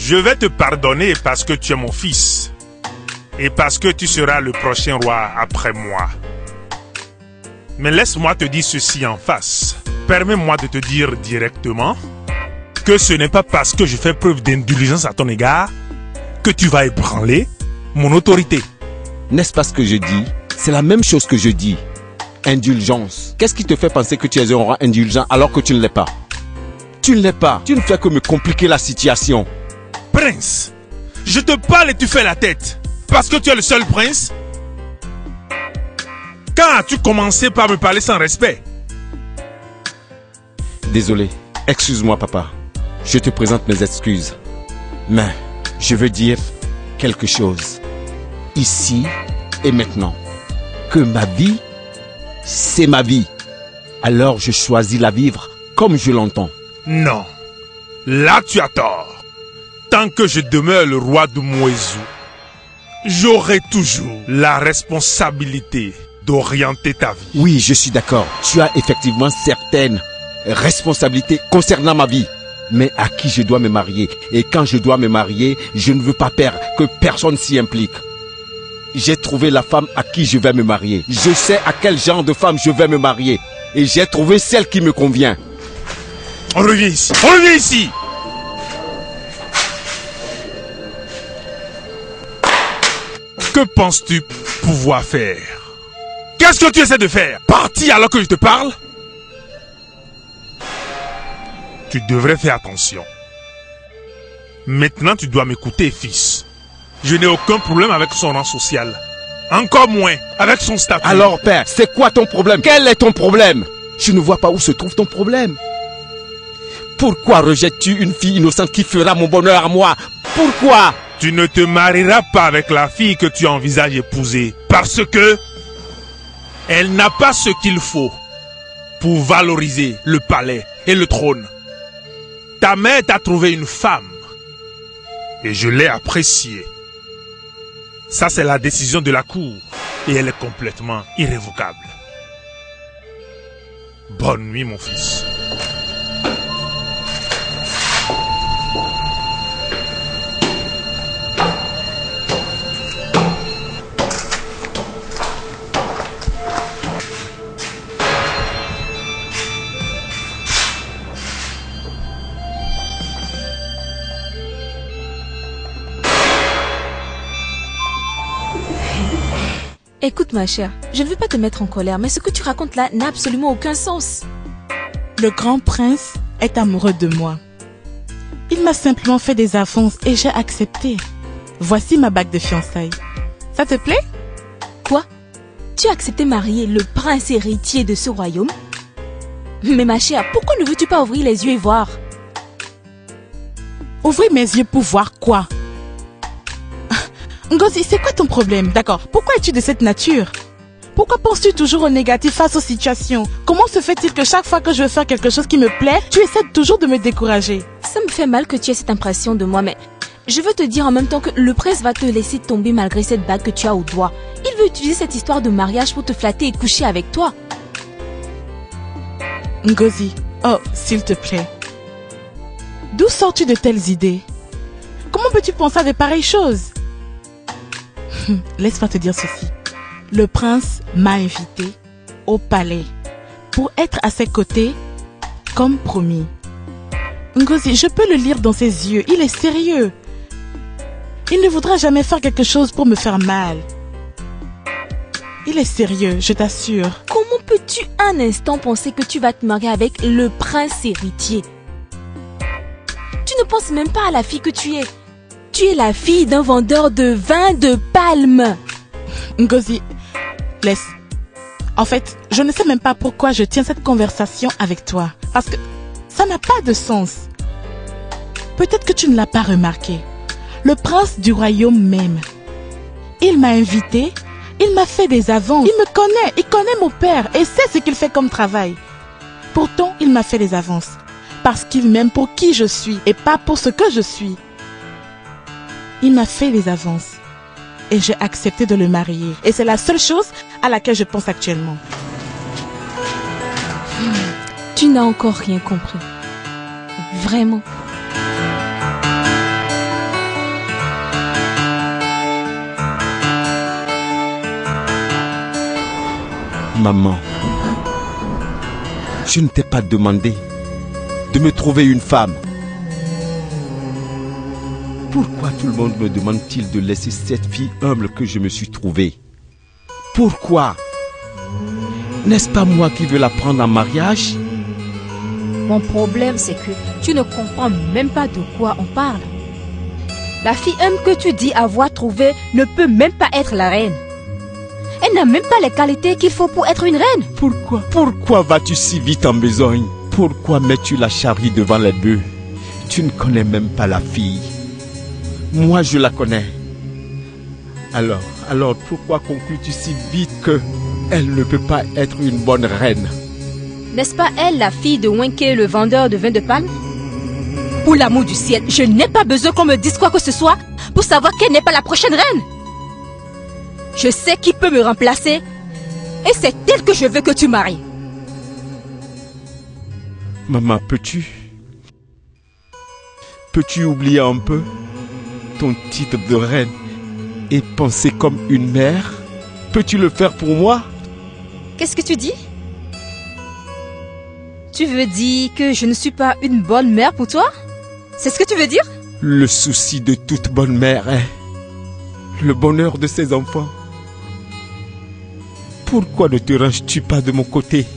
Je vais te pardonner parce que tu es mon fils. Et parce que tu seras le prochain roi après moi. Mais laisse-moi te dire ceci en face. Permets-moi de te dire directement que ce n'est pas parce que je fais preuve d'indulgence à ton égard que tu vas ébranler mon autorité. N'est-ce pas ce que je dis? C'est la même chose que je dis. Indulgence. Qu'est-ce qui te fait penser que tu es un roi indulgent alors que tu ne l'es pas? Tu ne l'es pas. Tu ne fais que me compliquer la situation. Prince, je te parle et tu fais la tête. Parce que tu es le seul prince? Quand as-tu commencé par me parler sans respect? Désolé. Excuse-moi, papa. Je te présente mes excuses. Mais je veux dire quelque chose. Ici et maintenant. Que ma vie, c'est ma vie. Alors je choisis la vivre comme je l'entends. Non. Là tu as tort. Tant que je demeure le roi de Mwezou, j'aurai toujours la responsabilité d'orienter ta vie. Oui, je suis d'accord. Tu as effectivement certaines responsabilités concernant ma vie. Mais à qui je dois me marier? Et quand je dois me marier, je ne veux pas perdre que personne s'y implique. J'ai trouvé la femme à qui je vais me marier. Je sais à quel genre de femme je vais me marier. Et j'ai trouvé celle qui me convient. On revient ici. On revient ici. Que penses-tu pouvoir faire? Qu'est-ce que tu essaies de faire? Partir alors que je te parle? Tu devrais faire attention. Maintenant, tu dois m'écouter, fils. Je n'ai aucun problème avec son rang social. Encore moins avec son statut. Alors, père, c'est quoi ton problème? Quel est ton problème? Je ne vois pas où se trouve ton problème. Pourquoi rejettes-tu une fille innocente qui fera mon bonheur à moi? Pourquoi? Tu ne te marieras pas avec la fille que tu envisages épouser. Parce que elle n'a pas ce qu'il faut pour valoriser le palais et le trône. Ta mère t'a trouvé une femme. Et je l'ai appréciée. Ça, c'est la décision de la cour. Et elle est complètement irrévocable. Bonne nuit, mon fils. Écoute ma chère, je ne veux pas te mettre en colère, mais ce que tu racontes là n'a absolument aucun sens. Le grand prince est amoureux de moi. Il m'a simplement fait des avances et j'ai accepté. Voici ma bague de fiançailles. Ça te plaît? Quoi? Tu as accepté marier le prince héritier de ce royaume? Mais ma chère, pourquoi ne veux-tu pas ouvrir les yeux et voir? Ouvrir mes yeux pour voir quoi? Ngozi, c'est quoi ton problème? D'accord, pourquoi es-tu de cette nature? Pourquoi penses-tu toujours au négatif face aux situations? Comment se fait-il que chaque fois que je veux faire quelque chose qui me plaît, tu essaies toujours de me décourager? Ça me fait mal que tu aies cette impression de moi, mais je veux te dire en même temps que le prince va te laisser tomber malgré cette bague que tu as au doigt. Il veut utiliser cette histoire de mariage pour te flatter et coucher avec toi. Ngozi, oh, s'il te plaît. D'où sors-tu de telles idées? Comment peux-tu penser à de pareilles choses? Laisse-moi te dire ceci. Le prince m'a invité au palais pour être à ses côtés comme promis. Ngozi, je peux le lire dans ses yeux. Il est sérieux. Il ne voudra jamais faire quelque chose pour me faire mal. Il est sérieux, je t'assure. Comment peux-tu un instant penser que tu vas te marier avec le prince héritier? Tu ne penses même pas à la fille que tu es. Tu es la fille d'un vendeur de vin de palme. Ngozi, laisse. En fait, je ne sais même pas pourquoi je tiens cette conversation avec toi. Parce que ça n'a pas de sens. Peut-être que tu ne l'as pas remarqué. Le prince du royaume même. Il m'a invité, il m'a fait des avances. Il me connaît, il connaît mon père et sait ce qu'il fait comme travail. Pourtant, il m'a fait des avances. Parce qu'il m'aime pour qui je suis et pas pour ce que je suis. Il m'a fait des avances et j'ai accepté de le marier. Et c'est la seule chose à laquelle je pense actuellement. Tu n'as encore rien compris. Vraiment. Maman, je ne t'ai pas demandé de me trouver une femme. Pourquoi tout le monde me demande-t-il de laisser cette fille humble que je me suis trouvée? Pourquoi? N'est-ce pas moi qui veux la prendre en mariage? Mon problème, c'est que tu ne comprends même pas de quoi on parle. La fille humble que tu dis avoir trouvée ne peut même pas être la reine. Elle n'a même pas les qualités qu'il faut pour être une reine. Pourquoi vas-tu si vite en besogne? Pourquoi mets-tu la charrue devant les bœufs? Tu ne connais même pas la fille. Moi, je la connais. Alors, pourquoi conclus-tu si vite que elle ne peut pas être une bonne reine? N'est-ce pas elle, la fille de Wenke, le vendeur de vin de palme? Pour l'amour du ciel, je n'ai pas besoin qu'on me dise quoi que ce soit pour savoir qu'elle n'est pas la prochaine reine. Je sais qui peut me remplacer et c'est elle que je veux que tu maries. Maman, peux-tu oublier un peu ton titre de reine et penser comme une mère? Peux-tu le faire pour moi? Qu'est-ce que tu dis? Tu veux dire que je ne suis pas une bonne mère pour toi? C'est ce que tu veux dire? Le souci de toute bonne mère est le bonheur de ses enfants. Pourquoi ne te ranges-tu pas de mon côté?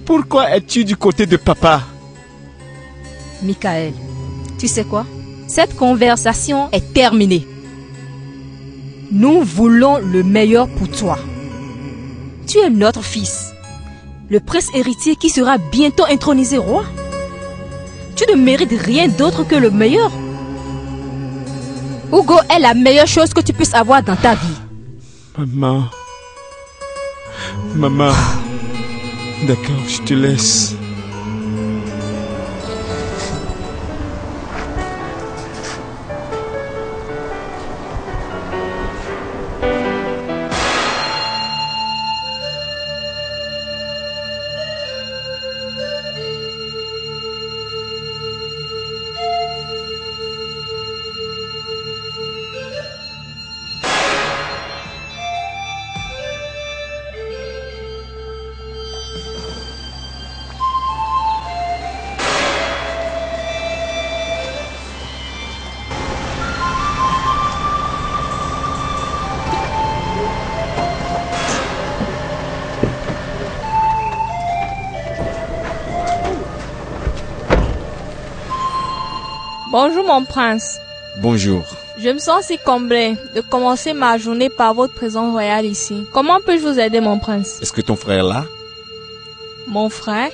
Pourquoi es-tu du côté de papa? Michael, tu sais quoi? Cette conversation est terminée. Nous voulons le meilleur pour toi. Tu es notre fils, le prince héritier qui sera bientôt intronisé roi. Tu ne mérites rien d'autre que le meilleur. Hugo est la meilleure chose que tu puisses avoir dans ta vie. Maman, d'accord, je te laisse. Bonjour mon prince. Bonjour. Je me sens si comblé de commencer ma journée par votre présence royale ici. Comment puis-je vous aider mon prince? Est-ce que ton frère est là? Mon frère?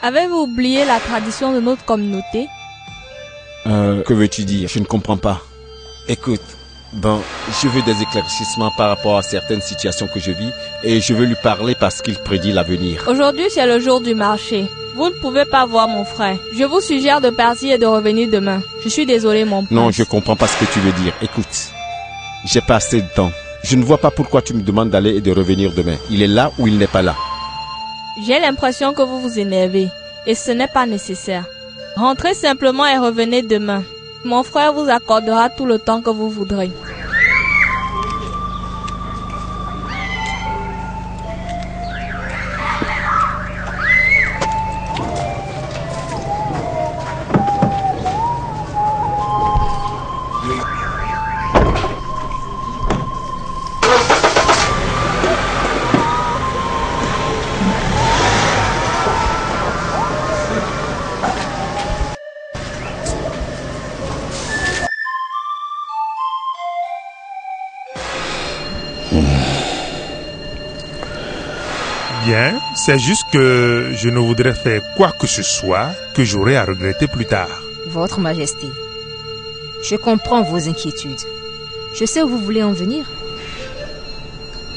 Avez-vous oublié la tradition de notre communauté? Que veux-tu dire? Je ne comprends pas. Écoute, je veux des éclaircissements par rapport à certaines situations que je vis et je veux lui parler parce qu'il prédit l'avenir. Aujourd'hui, c'est le jour du marché. Vous ne pouvez pas voir mon frère. Je vous suggère de partir et de revenir demain. Je suis désolé, mon prince. Non, je comprends pas ce que tu veux dire. Écoute, j'ai pas assez de temps. Je ne vois pas pourquoi tu me demandes d'aller et de revenir demain. Il est là ou il n'est pas là? J'ai l'impression que vous vous énervez et ce n'est pas nécessaire. Rentrez simplement et revenez demain. Mon frère vous accordera tout le temps que vous voudrez. Bien, c'est juste que je ne voudrais faire quoi que ce soit que j'aurai à regretter plus tard. Votre Majesté, je comprends vos inquiétudes. Je sais où vous voulez en venir.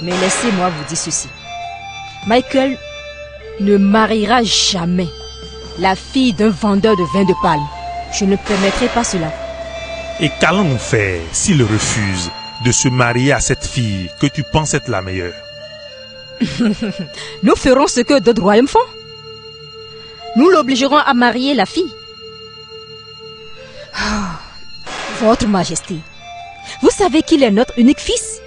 Mais laissez-moi vous dire ceci. Michael ne mariera jamais la fille d'un vendeur de vin de palme. Je ne permettrai pas cela. Et qu'allons-nous faire s'il refuse de se marier à cette fille que tu penses être la meilleure? Nous ferons ce que d'autres royaumes font. Nous l'obligerons à marier la fille. Votre Majesté, vous savez qu'il est notre unique fils.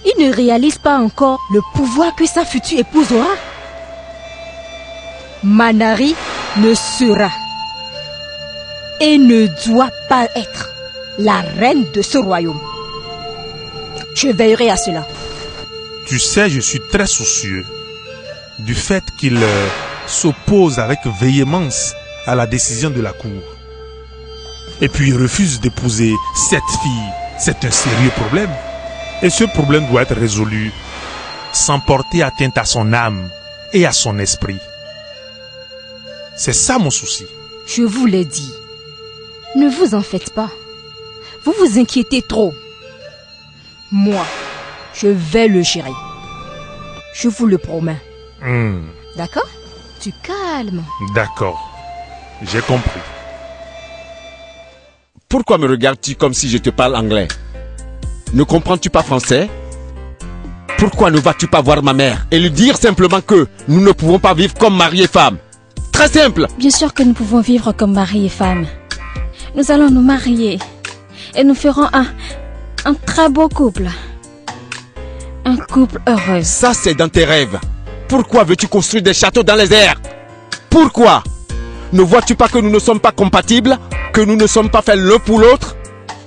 Il ne réalise pas encore le pouvoir que sa future épouse aura. Manari ne sera et ne doit pas être la reine de ce royaume. Je veillerai à cela. Tu sais, je suis très soucieux du fait qu'il s'oppose avec véhémence à la décision de la cour. Et puis il refuse d'épouser cette fille. C'est un sérieux problème. Et ce problème doit être résolu sans porter atteinte à son âme et à son esprit. C'est ça mon souci. Je vous l'ai dit. Ne vous en faites pas. Vous vous inquiétez trop. Moi, je vais le gérer. Je vous le promets. D'accord? Tu calmes. D'accord. J'ai compris. Pourquoi me regardes-tu comme si je te parle anglais? Ne comprends-tu pas français? Pourquoi ne vas-tu pas voir ma mère et lui dire simplement que nous ne pouvons pas vivre comme mari et femme? Très simple. Bien sûr que nous pouvons vivre comme mari et femme. Nous allons nous marier et nous ferons un très beau couple. Un couple heureux. Ça, c'est dans tes rêves. Pourquoi veux-tu construire des châteaux dans les airs? Pourquoi? Ne vois-tu pas que nous ne sommes pas compatibles? Que nous ne sommes pas faits l'un pour l'autre?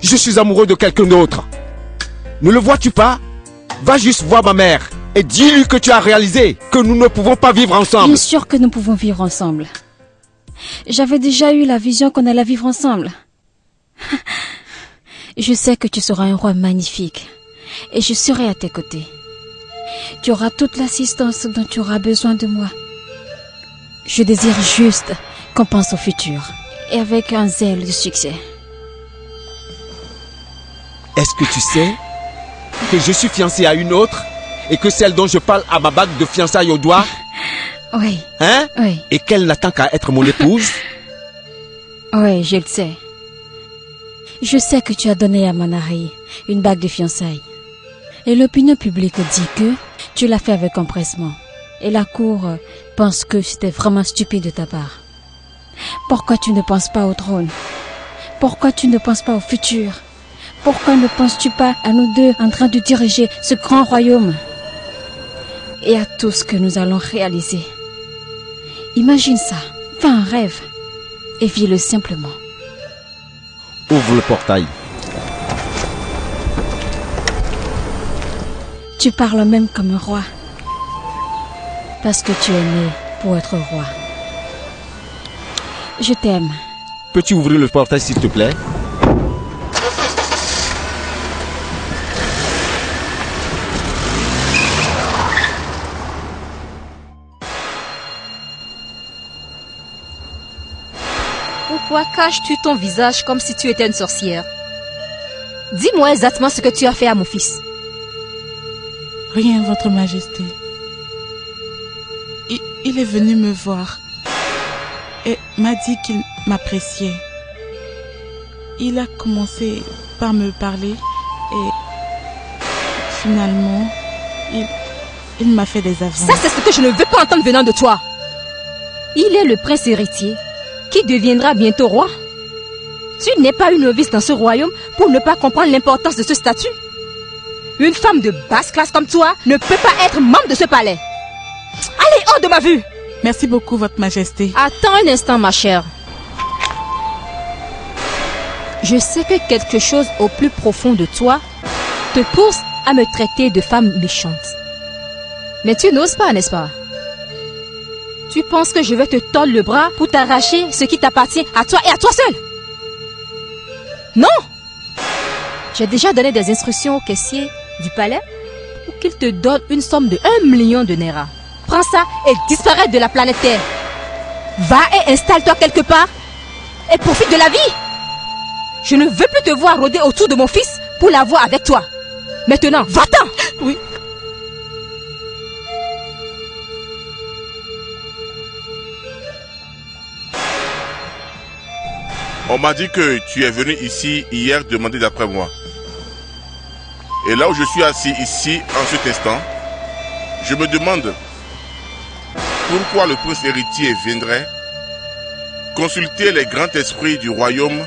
Je suis amoureux de quelqu'un d'autre. Ne le vois-tu pas? Va juste voir ma mère et dis-lui que tu as réalisé que nous ne pouvons pas vivre ensemble. Bien sûr que nous pouvons vivre ensemble. J'avais déjà eu la vision qu'on allait vivre ensemble. Je sais que tu seras un roi magnifique et je serai à tes côtés. Tu auras toute l'assistance dont tu auras besoin de moi. Je désire juste qu'on pense au futur et avec un zèle de succès. Est-ce que tu sais que je suis fiancé à une autre et que celle dont je parle a ma bague de fiançailles au doigt? Oui. Hein? Oui. Et qu'elle n'attend qu'à être mon épouse? Oui, je le sais. Je sais que tu as donné à Manari une bague de fiançailles. Et l'opinion publique dit que tu l'as fait avec empressement. Et la cour pense que c'était vraiment stupide de ta part. Pourquoi tu ne penses pas au trône? Pourquoi tu ne penses pas au futur? Pourquoi ne penses-tu pas à nous deux en train de diriger ce grand royaume? Et à tout ce que nous allons réaliser. Imagine ça, fais un rêve et vis-le simplement. Ouvre le portail. Tu parles même comme un roi. Parce que tu es né pour être roi. Je t'aime. Peux-tu ouvrir le portail s'il te plaît? Pourquoi caches-tu ton visage comme si tu étais une sorcière? Dis-moi exactement ce que tu as fait à mon fils. Rien, Votre Majesté. Il est venu me voir et m'a dit qu'il m'appréciait. Il a commencé par me parler et finalement, il m'a fait des avances. Ça, c'est ce que je ne veux pas entendre venant de toi. Il est le prince héritier qui deviendra bientôt roi. Tu n'es pas une novice dans ce royaume pour ne pas comprendre l'importance de ce statut. Une femme de basse classe comme toi ne peut pas être membre de ce palais. Allez, hors de ma vue! Merci beaucoup, Votre Majesté. Attends un instant, ma chère. Je sais que quelque chose au plus profond de toi te pousse à me traiter de femme méchante. Mais tu n'oses pas, n'est-ce pas? Tu penses que je vais te tordre le bras pour t'arracher ce qui t'appartient à toi et à toi seul? Non! J'ai déjà donné des instructions au caissier du palais pour qu'il te donne une somme de 1 million de Naira. Prends ça et disparais de la planète Terre. Va et installe-toi quelque part et profite de la vie. Je ne veux plus te voir rôder autour de mon fils pour l'avoir avec toi. Maintenant, va-t'en! Oui. On m'a dit que tu es venu ici hier demander d'après moi. Et là où je suis assis ici, en cet instant, je me demande pourquoi le prince héritier viendrait consulter les grands esprits du royaume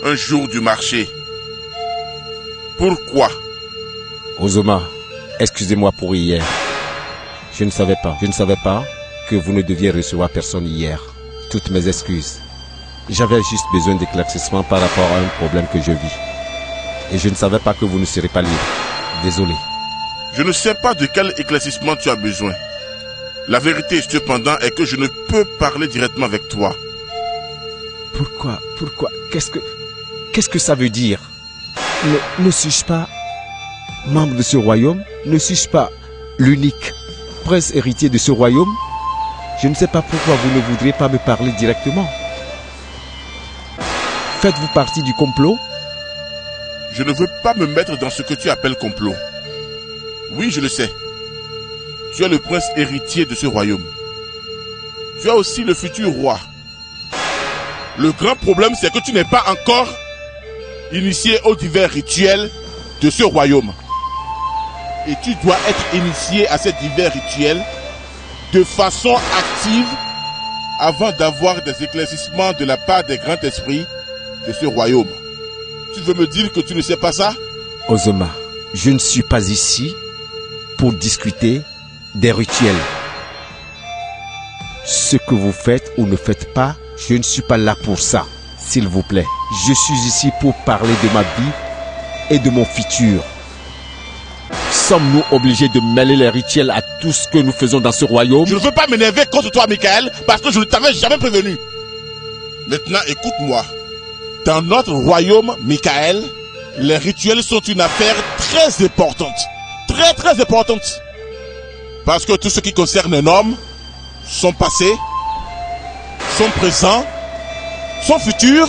un jour du marché. Pourquoi? Ozoma, excusez-moi pour hier. Je ne savais pas que vous ne deviez recevoir personne hier. Toutes mes excuses. J'avais juste besoin d'éclaircissement par rapport à un problème que je vis. Et je ne savais pas que vous ne serez pas libre. Désolé. Je ne sais pas de quel éclaircissement tu as besoin. La vérité, cependant, est que je ne peux parler directement avec toi. Pourquoi? Qu'est-ce que ça veut dire? Ne suis-je pas membre de ce royaume? Ne suis-je pas l'unique prince héritier de ce royaume? Je ne sais pas pourquoi vous ne voudrez pas me parler directement. Faites-vous partie du complot? Je ne veux pas me mettre dans ce que tu appelles complot. Oui, je le sais. Tu es le prince héritier de ce royaume. Tu es aussi le futur roi. Le grand problème, c'est que tu n'es pas encore initié aux divers rituels de ce royaume. Et tu dois être initié à ces divers rituels de façon active avant d'avoir des éclaircissements de la part des grands esprits de ce royaume. Tu veux me dire que tu ne sais pas ça? Ozoma, je ne suis pas ici pour discuter des rituels. Ce que vous faites ou ne faites pas, je ne suis pas là pour ça, s'il vous plaît. Je suis ici pour parler de ma vie et de mon futur. Sommes-nous obligés de mêler les rituels à tout ce que nous faisons dans ce royaume? Je ne veux pas m'énerver contre toi, Michael, parce que je ne t'avais jamais prévenu. Maintenant, écoute-moi. Dans notre royaume, Michael, les rituels sont une affaire très importante. Très, très importante. Parce que tout ce qui concerne un homme, son passé, son présent, son futur,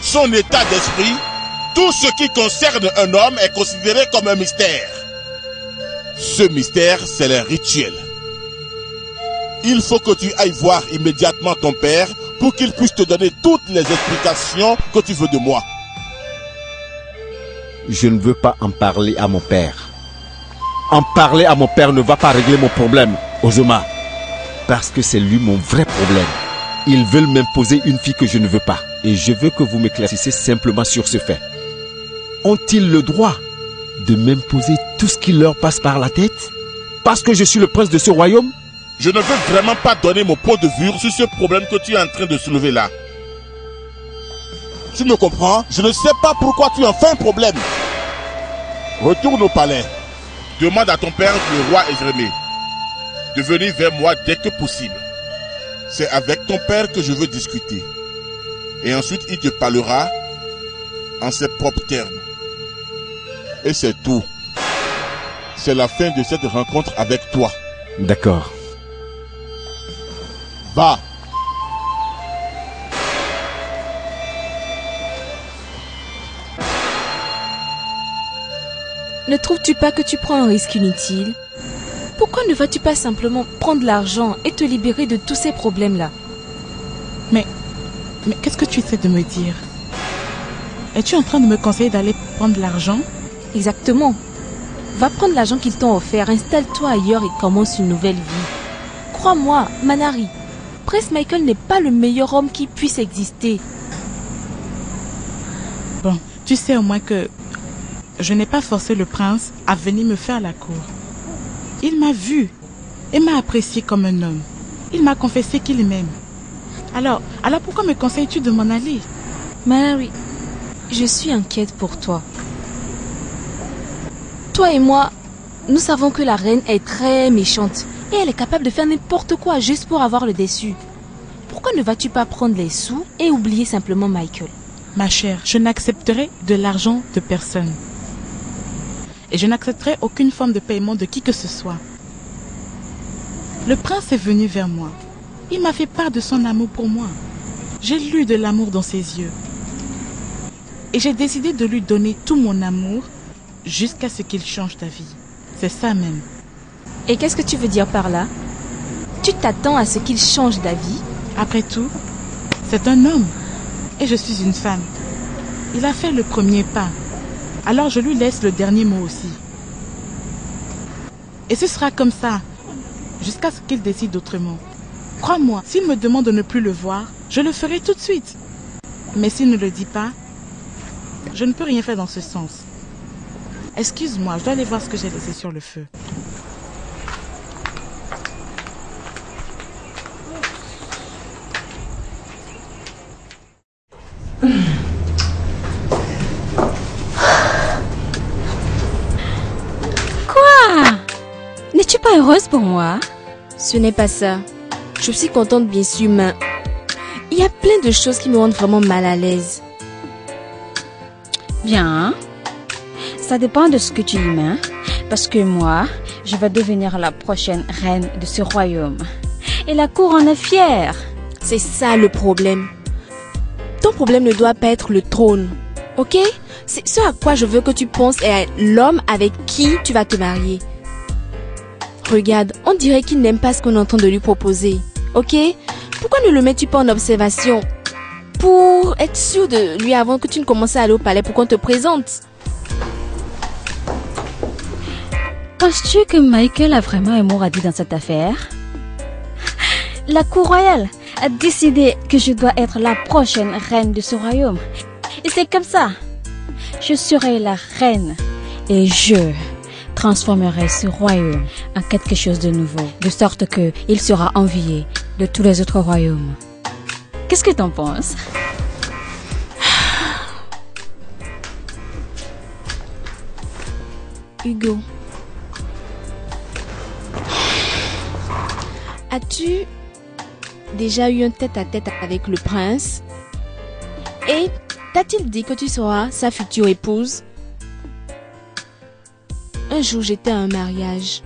son état d'esprit, tout ce qui concerne un homme est considéré comme un mystère. Ce mystère, c'est les rituels. Il faut que tu ailles voir immédiatement ton père pour qu'il puisse te donner toutes les explications que tu veux de moi. Je ne veux pas en parler à mon père. En parler à mon père ne va pas régler mon problème, Ozoma. Parce que c'est lui mon vrai problème. Ils veulent m'imposer une fille que je ne veux pas. Et je veux que vous m'éclaircissiez simplement sur ce fait. Ont-ils le droit de m'imposer tout ce qui leur passe par la tête? Parce que je suis le prince de ce royaume? Je ne veux vraiment pas donner mon point de vue sur ce problème que tu es en train de soulever là. Tu me comprends? Je ne sais pas pourquoi tu en fais un problème. Retourne au palais. Demande à ton père, le roi Ezremé, de venir vers moi dès que possible. C'est avec ton père que je veux discuter. Et ensuite, il te parlera en ses propres termes. Et c'est tout. C'est la fin de cette rencontre avec toi. D'accord. Va. Ne trouves-tu pas que tu prends un risque inutile? Pourquoi ne vas-tu pas simplement prendre l'argent et te libérer de tous ces problèmes-là? Mais qu'est-ce que tu essaies de me dire? Es-tu en train de me conseiller d'aller prendre l'argent? Exactement. Va prendre l'argent qu'ils t'ont offert, installe-toi ailleurs et commence une nouvelle vie. Crois-moi, Manari, Prince Michael n'est pas le meilleur homme qui puisse exister. Bon, tu sais au moins que je n'ai pas forcé le prince à venir me faire la cour. Il m'a vu et m'a apprécié comme un homme. Il m'a confessé qu'il m'aime. Alors pourquoi me conseilles-tu de m'en aller? Manari, je suis inquiète pour toi. Toi et moi, nous savons que la reine est très méchante et elle est capable de faire n'importe quoi juste pour avoir le déçu. Pourquoi ne vas-tu pas prendre les sous et oublier simplement Michael? Ma chère, je n'accepterai de l'argent de personne. Et je n'accepterai aucune forme de paiement de qui que ce soit. Le prince est venu vers moi. Il m'a fait part de son amour pour moi. J'ai lu de l'amour dans ses yeux. Et j'ai décidé de lui donner tout mon amour jusqu'à ce qu'il change d'avis. C'est ça même. Et qu'est-ce que tu veux dire par là? Tu t'attends à ce qu'il change d'avis? Après tout, c'est un homme. Et je suis une femme. Il a fait le premier pas. Alors je lui laisse le dernier mot aussi. Et ce sera comme ça, jusqu'à ce qu'il décide autrement. Crois-moi, s'il me demande de ne plus le voir, je le ferai tout de suite. Mais s'il ne le dit pas, je ne peux rien faire dans ce sens. Excuse-moi, je dois aller voir ce que j'ai laissé sur le feu. Quoi? N'es-tu pas heureuse pour moi? Ce n'est pas ça. Je suis contente bien sûr, mais il y a plein de choses qui me rendent vraiment mal à l'aise. Bien. Ça dépend de ce que tu y mets. Parce que moi, je vais devenir la prochaine reine de ce royaume. Et la cour en est fière. C'est ça le problème. Ton problème ne doit pas être le trône, ok? C'est ce à quoi je veux que tu penses est l'homme avec qui tu vas te marier. Regarde, on dirait qu'il n'aime pas ce qu'on est en train de lui proposer, ok? Pourquoi ne le mets-tu pas en observation? Pour être sûr de lui avant que tu ne commences à aller au palais pour qu'on te présente. Penses-tu que Michael a vraiment un mot à dire dans cette affaire? La cour royale a décidé que je dois être la prochaine reine de ce royaume. Et c'est comme ça. Je serai la reine et je transformerai ce royaume en quelque chose de nouveau, de sorte que il sera envié de tous les autres royaumes. Qu'est-ce que t'en penses? Hugo, as-tu déjà eu un tête-à-tête avec le prince? Et t'a-t-il dit que tu seras sa future épouse? Un jour, j'étais à un mariage.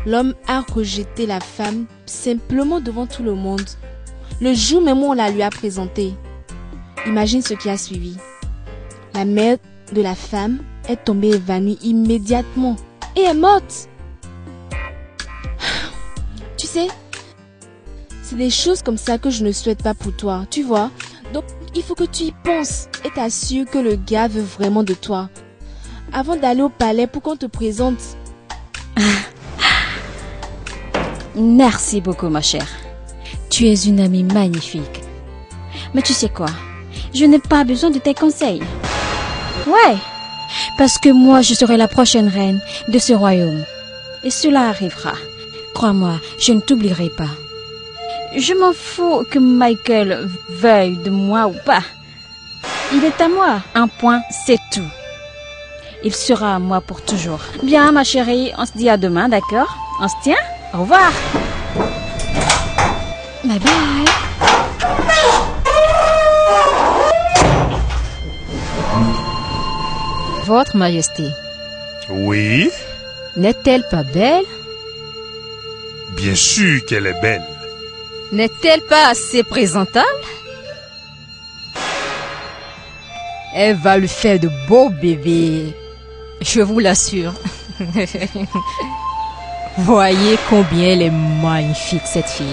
L'homme a rejeté la femme simplement devant tout le monde. Le jour même où on la lui a présentée. Imagine ce qui a suivi. La mère de la femme est tombée évanouie immédiatement et est morte. Tu sais, c'est des choses comme ça que je ne souhaite pas pour toi, tu vois. Donc, il faut que tu y penses et t'assures que le gars veut vraiment de toi. Avant d'aller au palais pour qu'on te présente. Merci beaucoup, ma chère. Tu es une amie magnifique. Mais tu sais quoi? Je n'ai pas besoin de tes conseils. Ouais, parce que moi, je serai la prochaine reine de ce royaume. Et cela arrivera. Crois-moi, je ne t'oublierai pas. Je m'en fous que Michael veuille de moi ou pas. Il est à moi. Un point, c'est tout. Il sera à moi pour toujours. Bien, ma chérie, on se dit à demain, d'accord? On se tient? Au revoir. Bye bye. Votre Majesté, Oui, n'est-elle pas belle? bien sûr qu'elle est belle. N'est-elle pas assez présentable? Elle va lui faire de beaux bébés, je vous l'assure. Voyez combien elle est magnifique, cette fille.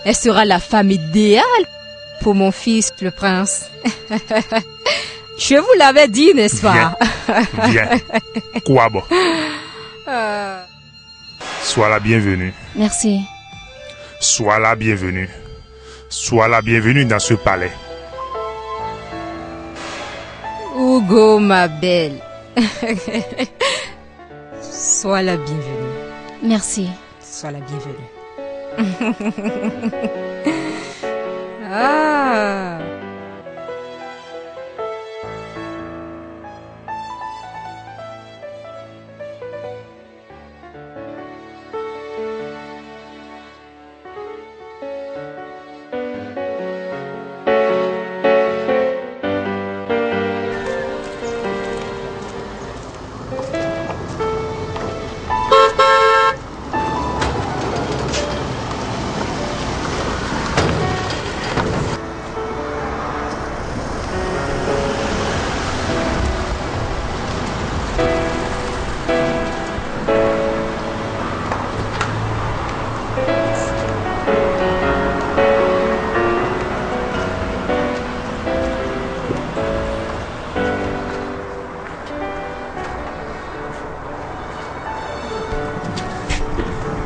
Elle sera la femme idéale pour mon fils, le prince. Je vous l'avais dit, n'est-ce pas? Viens. Quoi bon? Sois la bienvenue. Merci. Sois la bienvenue. Sois la bienvenue dans ce palais. Hugo, ma belle. Sois la bienvenue. Merci. Sois la bienvenue. Ah.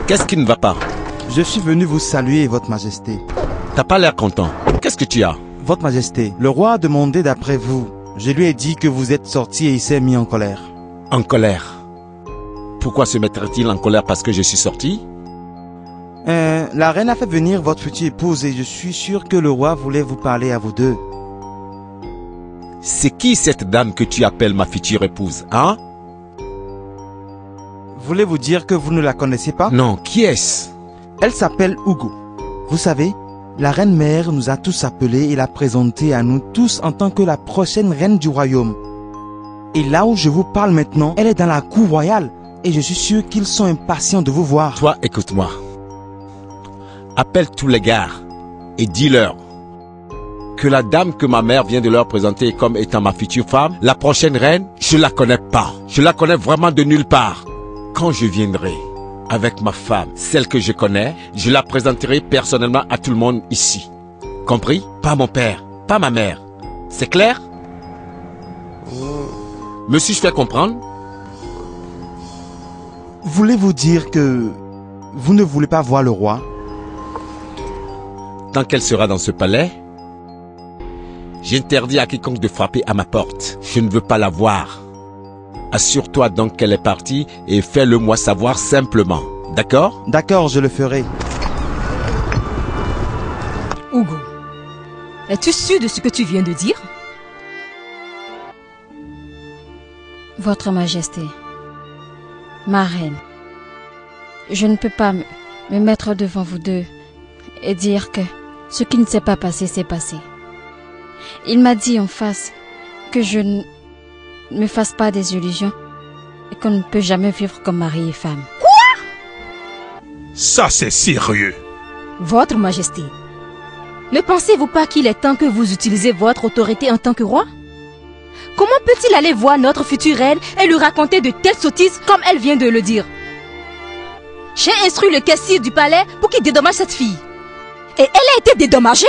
Qu'est-ce qui ne va pas? Je suis venu vous saluer, Votre Majesté. T'as pas l'air content. Qu'est-ce que tu as? Votre Majesté, le roi a demandé d'après vous. Je lui ai dit que vous êtes sorti et il s'est mis en colère. En colère? Pourquoi se mettrait-il en colère parce que je suis sorti? La reine a fait venir votre future épouse et je suis sûr que le roi voulait vous parler à vous deux. C'est qui cette dame que tu appelles ma future épouse, hein? Voulez-vous dire que vous ne la connaissez pas? Non, qui est-ce? Elle s'appelle Hugo. Vous savez, la reine mère nous a tous appelés et l'a présentée à nous tous en tant que la prochaine reine du royaume. Et là où je vous parle maintenant, elle est dans la cour royale et je suis sûr qu'ils sont impatients de vous voir. Toi, écoute-moi. Appelle tous les gars et dis-leur que la dame que ma mère vient de leur présenter comme étant ma future femme, la prochaine reine, je la connais pas. Je la connais vraiment de nulle part. Quand je viendrai avec ma femme, celle que je connais, je la présenterai personnellement à tout le monde ici. Compris? Pas mon père, pas ma mère. C'est clair? Me suis-je fait comprendre? Voulez-vous dire que vous ne voulez pas voir le roi? Tant qu'elle sera dans ce palais, j'interdis à quiconque de frapper à ma porte. Je ne veux pas la voir. Assure-toi donc qu'elle est partie et fais-le moi savoir simplement. D'accord? D'accord, je le ferai. Hugo, es-tu sûr de ce que tu viens de dire? Votre Majesté, ma reine, je ne peux pas me mettre devant vous deux et dire que ce qui ne s'est pas passé, s'est passé. Il m'a dit en face que je ne me fasse pas des illusions et qu'on ne peut jamais vivre comme mari et femme. Ça, c'est sérieux. Votre Majesté, ne pensez-vous pas qu'il est temps que vous utilisez votre autorité en tant que roi? Comment peut-il aller voir notre future reine et lui raconter de telles sottises comme elle vient de le dire? J'ai instruit le caissier du palais pour qu'il dédommage cette fille. Et elle a été dédommagée.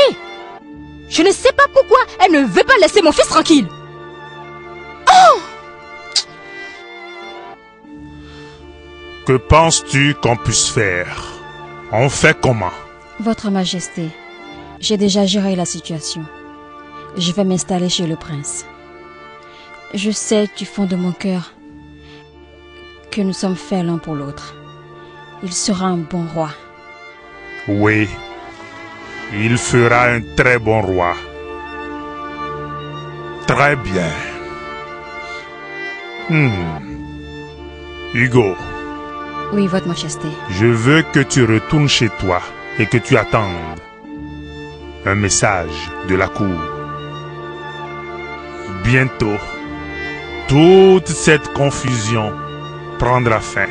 Je ne sais pas pourquoi elle ne veut pas laisser mon fils tranquille. Oh! Que penses-tu qu'on puisse faire? On fait comment? Votre Majesté, j'ai déjà géré la situation. Je vais m'installer chez le prince. Je sais du fond de mon cœur que nous sommes faits l'un pour l'autre. Il sera un bon roi. Oui, il fera un très bon roi. Très bien. Hugo. Oui, Votre Majesté. Je veux que tu retournes chez toi et que tu attendes un message de la cour. Bientôt, toute cette confusion prendra fin.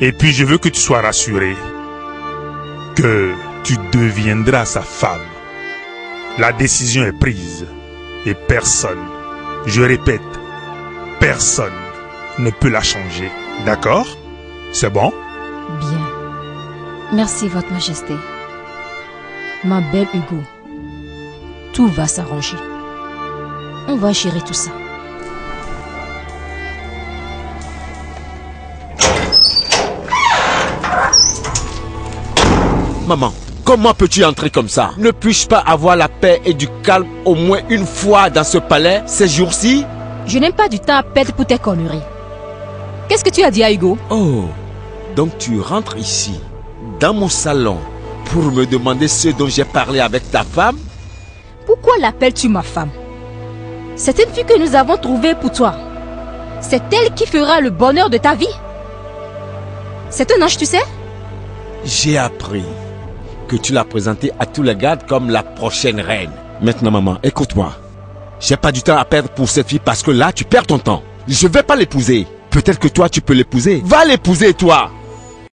Et puis je veux que tu sois rassuré que tu deviendras sa femme. La décision est prise et personne, je répète, personne ne peut la changer. D'accord? C'est bon? Bien. Merci, Votre Majesté. Ma belle Hugo, tout va s'arranger. On va gérer tout ça. Maman, comment peux-tu entrer comme ça? Ne puis-je pas avoir la paix et du calme au moins une fois dans ce palais ces jours-ci? Je n'aime pas du temps à perdre pour tes conneries. Qu'est-ce que tu as dit à Hugo? Oh, donc tu rentres ici, dans mon salon, pour me demander ce dont j'ai parlé avec ta femme? Pourquoi l'appelles-tu ma femme? C'est une fille que nous avons trouvée pour toi. C'est elle qui fera le bonheur de ta vie. C'est un ange, tu sais? J'ai appris que tu l'as présentée à tous les gardes comme la prochaine reine. Maintenant, maman, écoute-moi. J'ai pas du temps à perdre pour cette fille parce que là, tu perds ton temps. Je vais pas l'épouser. Peut-être que toi, tu peux l'épouser. Va l'épouser, toi!